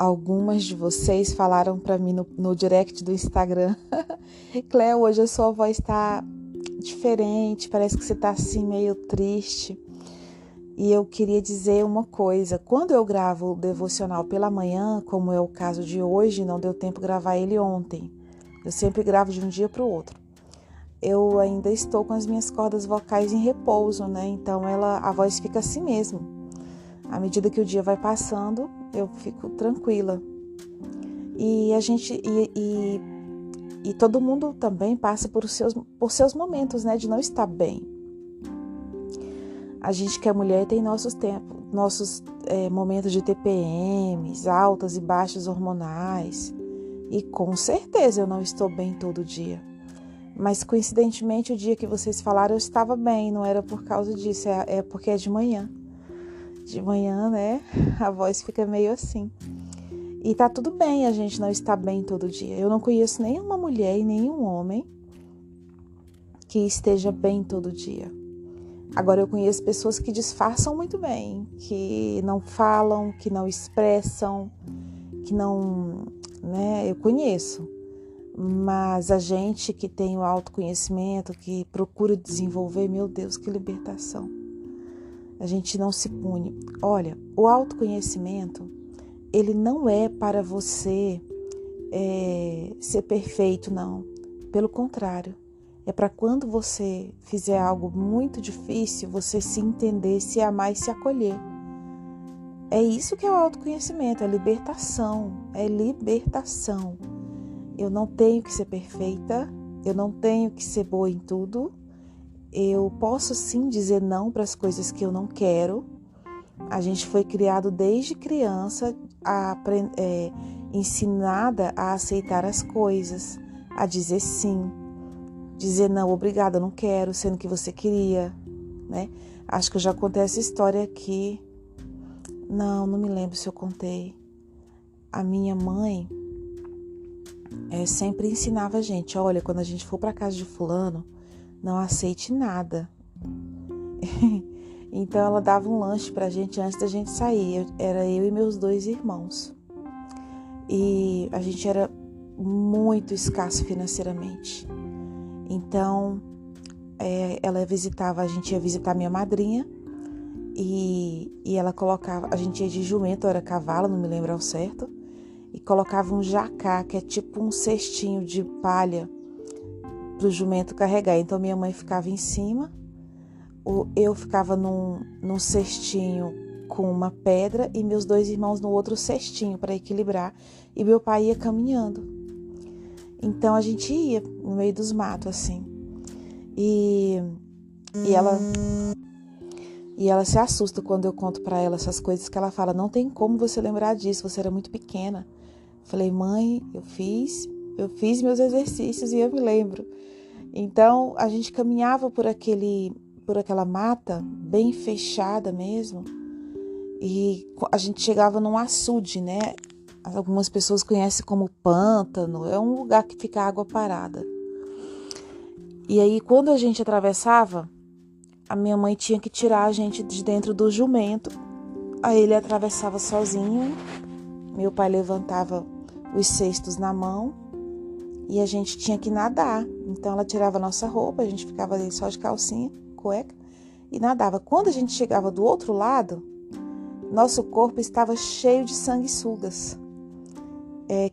Algumas de vocês falaram para mim no direct do Instagram: Cléo, hoje a sua voz está diferente, parece que você está assim meio triste. E eu queria dizer uma coisa: quando eu gravo o devocional pela manhã, como é o caso de hoje, não deu tempo de gravar ele ontem. Eu sempre gravo de um dia para o outro. Eu ainda estou com as minhas cordas vocais em repouso, né? Então a voz fica assim mesmo. À medida que o dia vai passando, eu fico tranquila. E a gente e todo mundo também passa por seus momentos, né, de não estar bem. A gente que é mulher tem nossos momentos de TPMs, altas e baixas hormonais. E com certeza eu não estou bem todo dia. Mas coincidentemente o dia que vocês falaram eu estava bem, não era por causa disso, é porque é de manhã. De manhã, né, a voz fica meio assim. E tá tudo bem a gente não estar bem todo dia. Eu não conheço nenhuma mulher e nenhum homem que esteja bem todo dia. Agora eu conheço pessoas que disfarçam muito bem, que não falam, que não expressam, que não, né, eu conheço. Mas a gente que tem o autoconhecimento, que procura desenvolver, meu Deus, que libertação. A gente não se pune. Olha, o autoconhecimento, ele não é para você ser perfeito, não. Pelo contrário, é para quando você fizer algo muito difícil, você se entender, se amar e se acolher. É isso que é o autoconhecimento, é libertação, é libertação. Eu não tenho que ser perfeita, eu não tenho que ser boa em tudo. Eu posso sim dizer não para as coisas que eu não quero. A gente foi criado desde criança, ensinada a aceitar as coisas, a dizer sim, dizer não, obrigada, não quero, sendo que você queria, né? Acho que eu já contei essa história aqui. Não me lembro se eu contei. A minha mãe sempre ensinava a gente: olha, quando a gente for para casa de fulano, não aceite nada. Então ela dava um lanche pra gente antes da gente sair. Era eu e meus 2 irmãos. E a gente era muito escasso financeiramente. Então a gente ia visitar minha madrinha e ela colocava, a gente ia de jumento, era cavalo, não me lembro ao certo, e colocava um jacá, que é tipo um cestinho de palha pro jumento carregar. Então minha mãe ficava em cima, eu ficava num cestinho com uma pedra e meus 2 irmãos no outro cestinho para equilibrar, e meu pai ia caminhando. Então a gente ia no meio dos matos assim. E ela se assusta quando eu conto para ela essas coisas, que ela fala: não tem como você lembrar disso, você era muito pequena. Falei: mãe, eu fiz meus exercícios e eu me lembro. Então a gente caminhava por aquela mata bem fechada mesmo, e a gente chegava num açude, né? Algumas pessoas conhecem como pântano, é um lugar que fica água parada. E aí quando a gente atravessava, a minha mãe tinha que tirar a gente de dentro do jumento. Aí ele atravessava sozinho, meu pai levantava os cestos na mão e a gente tinha que nadar. Então ela tirava a nossa roupa, a gente ficava ali só de calcinha, cueca, e nadava. Quando a gente chegava do outro lado, nosso corpo estava cheio de sanguessugas,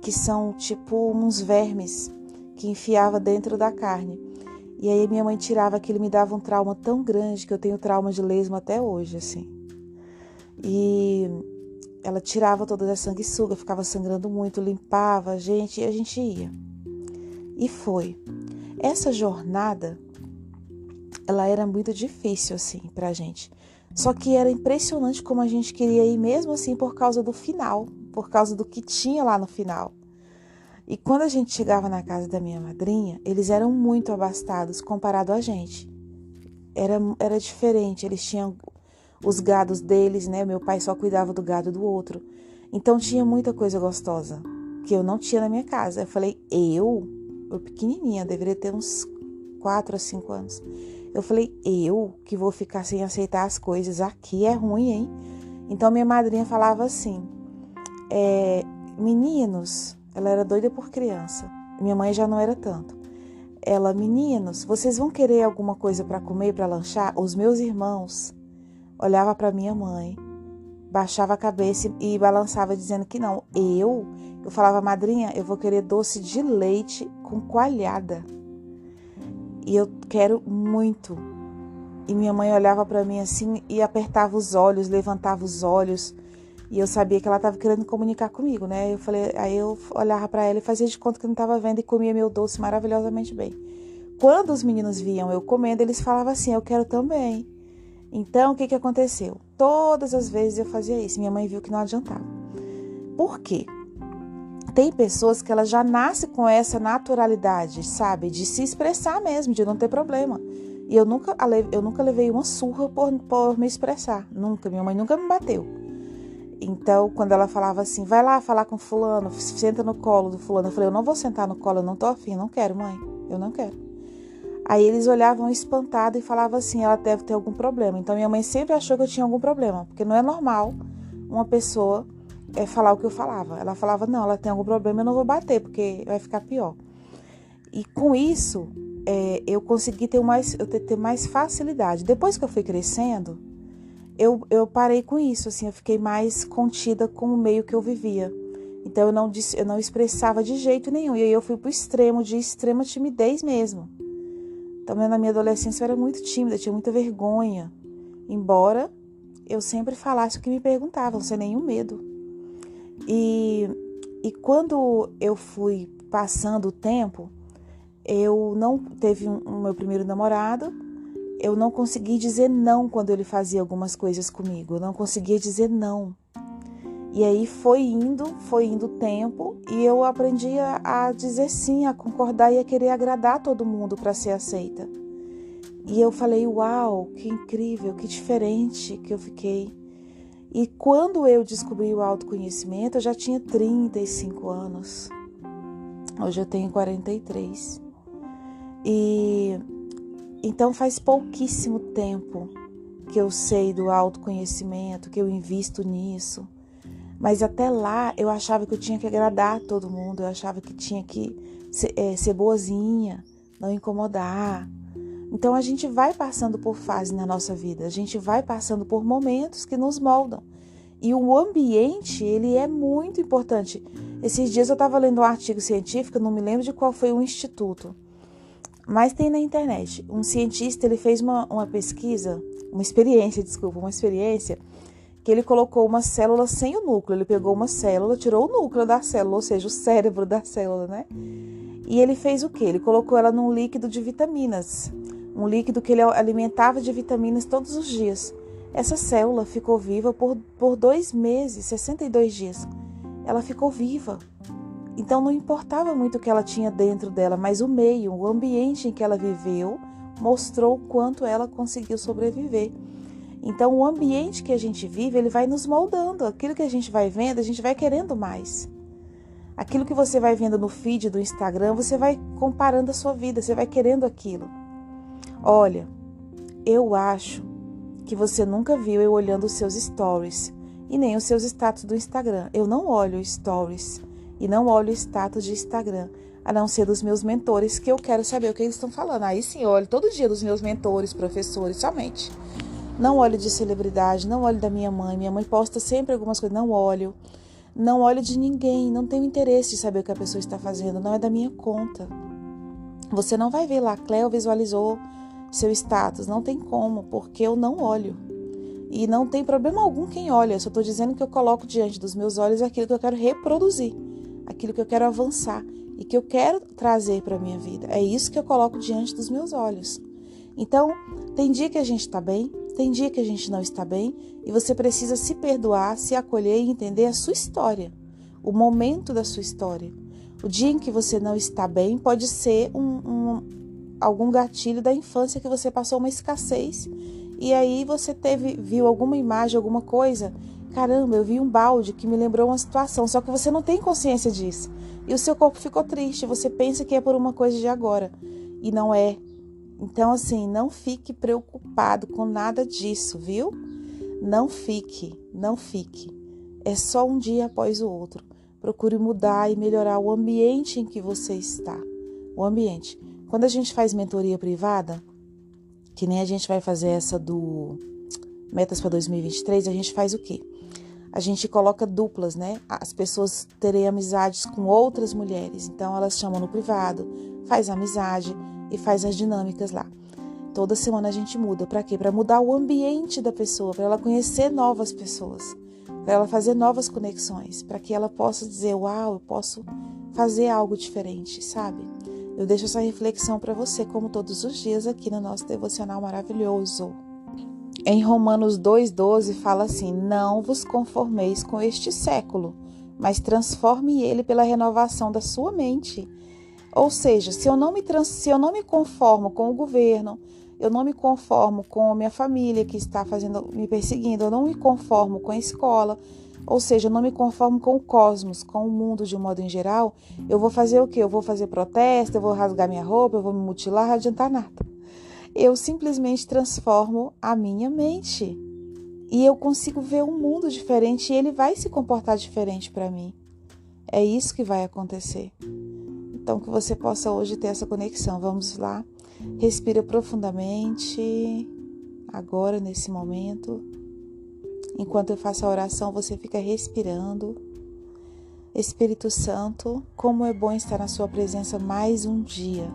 que são tipo uns vermes que enfiava dentro da carne. E aí minha mãe tirava aquilo, me dava um trauma tão grande que eu tenho trauma de lesma até hoje, assim. E ela tirava toda a sanguessuga, ficava sangrando muito, limpava a gente e a gente ia. E foi. Essa jornada, ela era muito difícil, assim, pra gente. Só que era impressionante como a gente queria ir mesmo assim por causa do final, por causa do que tinha lá no final. E quando a gente chegava na casa da minha madrinha, eles eram muito abastados comparado a gente. Era diferente, eles tinham os gados deles, né? Meu pai só cuidava do gado do outro. Então tinha muita coisa gostosa que eu não tinha na minha casa. Eu falei: eu pequenininha, deveria ter uns 4 a 5 anos. Eu falei: eu que vou ficar sem aceitar as coisas, aqui é ruim, hein? Então minha madrinha falava assim: meninos, ela era doida por criança. Minha mãe já não era tanto. Ela, meninos, vocês vão querer alguma coisa para comer, para lanchar? Os meus irmãos olhavam para minha mãe, baixava a cabeça e balançava dizendo que não. Eu falava, madrinha, eu vou querer doce de leite com coalhada. E eu quero muito. E minha mãe olhava para mim assim e apertava os olhos, levantava os olhos. E eu sabia que ela estava querendo comunicar comigo, né? Aí eu olhava para ela e fazia de conta que não estava vendo e comia meu doce maravilhosamente bem. Quando os meninos viam eu comendo, eles falavam assim, eu quero também. Então, o que aconteceu? Todas as vezes eu fazia isso. Minha mãe viu que não adiantava. Por quê? Tem pessoas que elas já nascem com essa naturalidade, sabe? De se expressar mesmo, de não ter problema. E eu nunca levei uma surra por me expressar. Nunca. Minha mãe nunca me bateu. Então, quando ela falava assim, vai lá falar com fulano, senta no colo do fulano. Eu falei, eu não vou sentar no colo, eu não tô afim, não quero, mãe. Eu não quero. Aí eles olhavam espantados e falavam assim, ela deve ter algum problema. Então, minha mãe sempre achou que eu tinha algum problema. Porque não é normal uma pessoa falar o que eu falava. Ela falava, não, ela tem algum problema, eu não vou bater, porque vai ficar pior. E com isso, eu consegui ter mais facilidade. Depois que eu fui crescendo, eu parei com isso, assim, eu fiquei mais contida com o meio que eu vivia. Então, eu não expressava de jeito nenhum. E aí eu fui pro extremo, de extrema timidez mesmo. Então, na minha adolescência eu era muito tímida, tinha muita vergonha. Embora eu sempre falasse o que me perguntavam, sem nenhum medo. E quando eu fui passando o tempo, eu não teve um meu primeiro namorado, eu não consegui dizer não quando ele fazia algumas coisas comigo, eu não conseguia dizer não. E aí foi indo o tempo e eu aprendi a dizer sim, a concordar e a querer agradar todo mundo para ser aceita. E eu falei, uau, que incrível, que diferente que eu fiquei. E quando eu descobri o autoconhecimento, eu já tinha 35 anos. Hoje eu tenho 43. E então faz pouquíssimo tempo que eu sei do autoconhecimento, que eu invisto nisso. Mas até lá eu achava que eu tinha que agradar todo mundo, eu achava que tinha que ser boazinha, não incomodar. Então a gente vai passando por fases na nossa vida, a gente vai passando por momentos que nos moldam. E o ambiente, ele é muito importante. Esses dias eu estava lendo um artigo científico, não me lembro de qual foi o instituto, mas tem na internet. Um cientista, ele fez uma experiência, que ele colocou uma célula sem o núcleo. Ele pegou uma célula, tirou o núcleo da célula, ou seja, o cérebro da célula, né? E ele fez o quê? Ele colocou ela num líquido de vitaminas. Um líquido que ele alimentava de vitaminas todos os dias. Essa célula ficou viva por 2 meses, 62 dias. Ela ficou viva. Então não importava muito o que ela tinha dentro dela, mas o meio, o ambiente em que ela viveu, mostrou o quanto ela conseguiu sobreviver. Então o ambiente que a gente vive, ele vai nos moldando. Aquilo que a gente vai vendo, a gente vai querendo mais. Aquilo que você vai vendo no feed do Instagram, você vai comparando a sua vida, você vai querendo aquilo. Olha, eu acho que você nunca viu eu olhando os seus stories e nem os seus status do Instagram. Eu não olho stories e não olho status de Instagram, a não ser dos meus mentores, que eu quero saber o que eles estão falando. Aí sim, eu olho todo dia dos meus mentores, professores, somente. Não olho de celebridade, não olho da minha mãe. Minha mãe posta sempre algumas coisas, não olho. Não olho de ninguém, não tenho interesse de saber o que a pessoa está fazendo, não é da minha conta. Você não vai ver lá, Cleo visualizou seu status, não tem como, porque eu não olho. E não tem problema algum quem olha, eu só estou dizendo que eu coloco diante dos meus olhos aquilo que eu quero reproduzir, aquilo que eu quero avançar e que eu quero trazer para a minha vida. É isso que eu coloco diante dos meus olhos. Então, tem dia que a gente está bem, tem dia que a gente não está bem, e você precisa se perdoar, se acolher e entender a sua história, o momento da sua história. O dia em que você não está bem pode ser algum gatilho da infância que você passou uma escassez, e aí você viu alguma imagem, alguma coisa. Caramba, eu vi um balde que me lembrou uma situação, só que você não tem consciência disso. E o seu corpo ficou triste, você pensa que é por uma coisa de agora, e não é. Então, assim, não fique preocupado com nada disso, viu? Não fique. É só um dia após o outro. Procure mudar e melhorar o ambiente em que você está. O ambiente. Quando a gente faz mentoria privada, que nem a gente vai fazer essa do Metas para 2023, a gente faz o quê? A gente coloca duplas, né? As pessoas terem amizades com outras mulheres. Então, elas chamam no privado, faz amizade e faz as dinâmicas lá. Toda semana a gente muda. Para quê? Para mudar o ambiente da pessoa, para ela conhecer novas pessoas, para ela fazer novas conexões, para que ela possa dizer, uau, eu posso fazer algo diferente, sabe? Eu deixo essa reflexão para você, como todos os dias, aqui no nosso devocional maravilhoso. Em Romanos 2,12 fala assim, não vos conformeis com este século, mas transforme ele pela renovação da sua mente. Ou seja, se eu não me conformo com o governo, eu não me conformo com a minha família que está me perseguindo, eu não me conformo com a escola, ou seja, eu não me conformo com o cosmos, com o mundo de um modo em geral, eu vou fazer o quê? Eu vou fazer protesto, eu vou rasgar minha roupa, eu vou me mutilar, não vai adiantar nada. Eu simplesmente transformo a minha mente e eu consigo ver um mundo diferente e ele vai se comportar diferente para mim. É isso que vai acontecer. Então, que você possa hoje ter essa conexão. Vamos lá. Respira profundamente, agora, nesse momento. Enquanto eu faço a oração, você fica respirando. Espírito Santo, como é bom estar na sua presença mais um dia.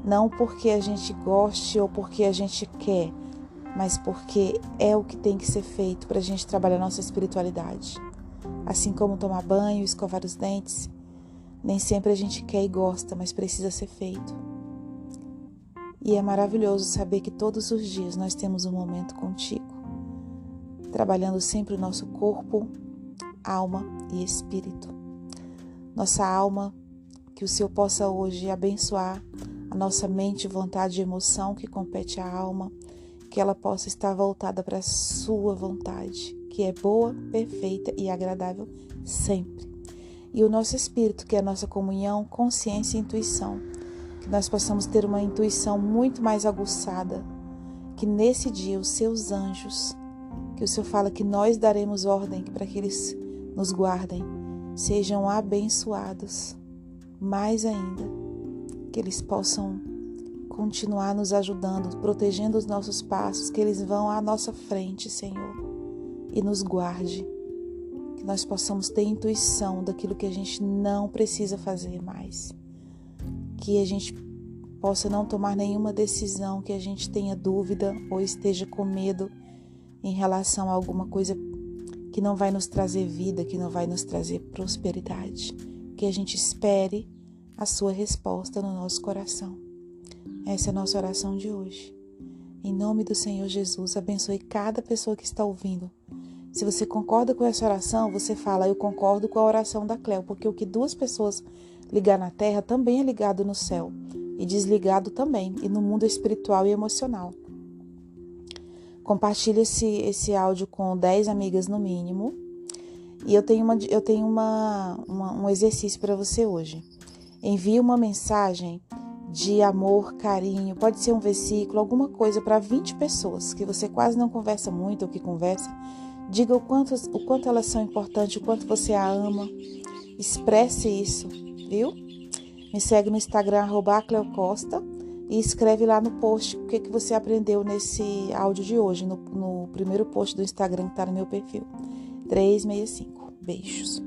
Não porque a gente goste ou porque a gente quer, mas porque é o que tem que ser feito para a gente trabalhar nossa espiritualidade. Assim como tomar banho, escovar os dentes, nem sempre a gente quer e gosta, mas precisa ser feito. E é maravilhoso saber que todos os dias nós temos um momento contigo, trabalhando sempre o nosso corpo, alma e espírito. Nossa alma, que o Senhor possa hoje abençoar a nossa mente, vontade e emoção que compete à alma, que ela possa estar voltada para a sua vontade, que é boa, perfeita e agradável sempre. E o nosso espírito, que é a nossa comunhão, consciência e intuição, que nós possamos ter uma intuição muito mais aguçada, que nesse dia os seus anjos, que o Senhor fala que nós daremos ordem para que eles nos guardem, sejam abençoados, mais ainda, que eles possam continuar nos ajudando, protegendo os nossos passos, que eles vão à nossa frente, Senhor, e nos guarde, que nós possamos ter intuição daquilo que a gente não precisa fazer mais, que a gente possa não tomar nenhuma decisão que a gente tenha dúvida ou esteja com medo em relação a alguma coisa que não vai nos trazer vida, que não vai nos trazer prosperidade, que a gente espere a sua resposta no nosso coração. Essa é a nossa oração de hoje. Em nome do Senhor Jesus, abençoe cada pessoa que está ouvindo. Se você concorda com essa oração, você fala, eu concordo com a oração da Cleo, porque o que duas pessoas ligar na terra também é ligado no céu, e desligado também, e no mundo espiritual e emocional. Compartilhe esse áudio com 10 amigas no mínimo. E eu tenho um exercício para você hoje. Envie uma mensagem de amor, carinho, pode ser um versículo, alguma coisa para 20 pessoas que você quase não conversa muito ou que conversa. Diga o quanto elas são importantes, o quanto você a ama. Expresse isso, viu? Me segue no Instagram, @cleocosta, e escreve lá no post o que você aprendeu nesse áudio de hoje, no primeiro post do Instagram que está no meu perfil. 365. Beijos.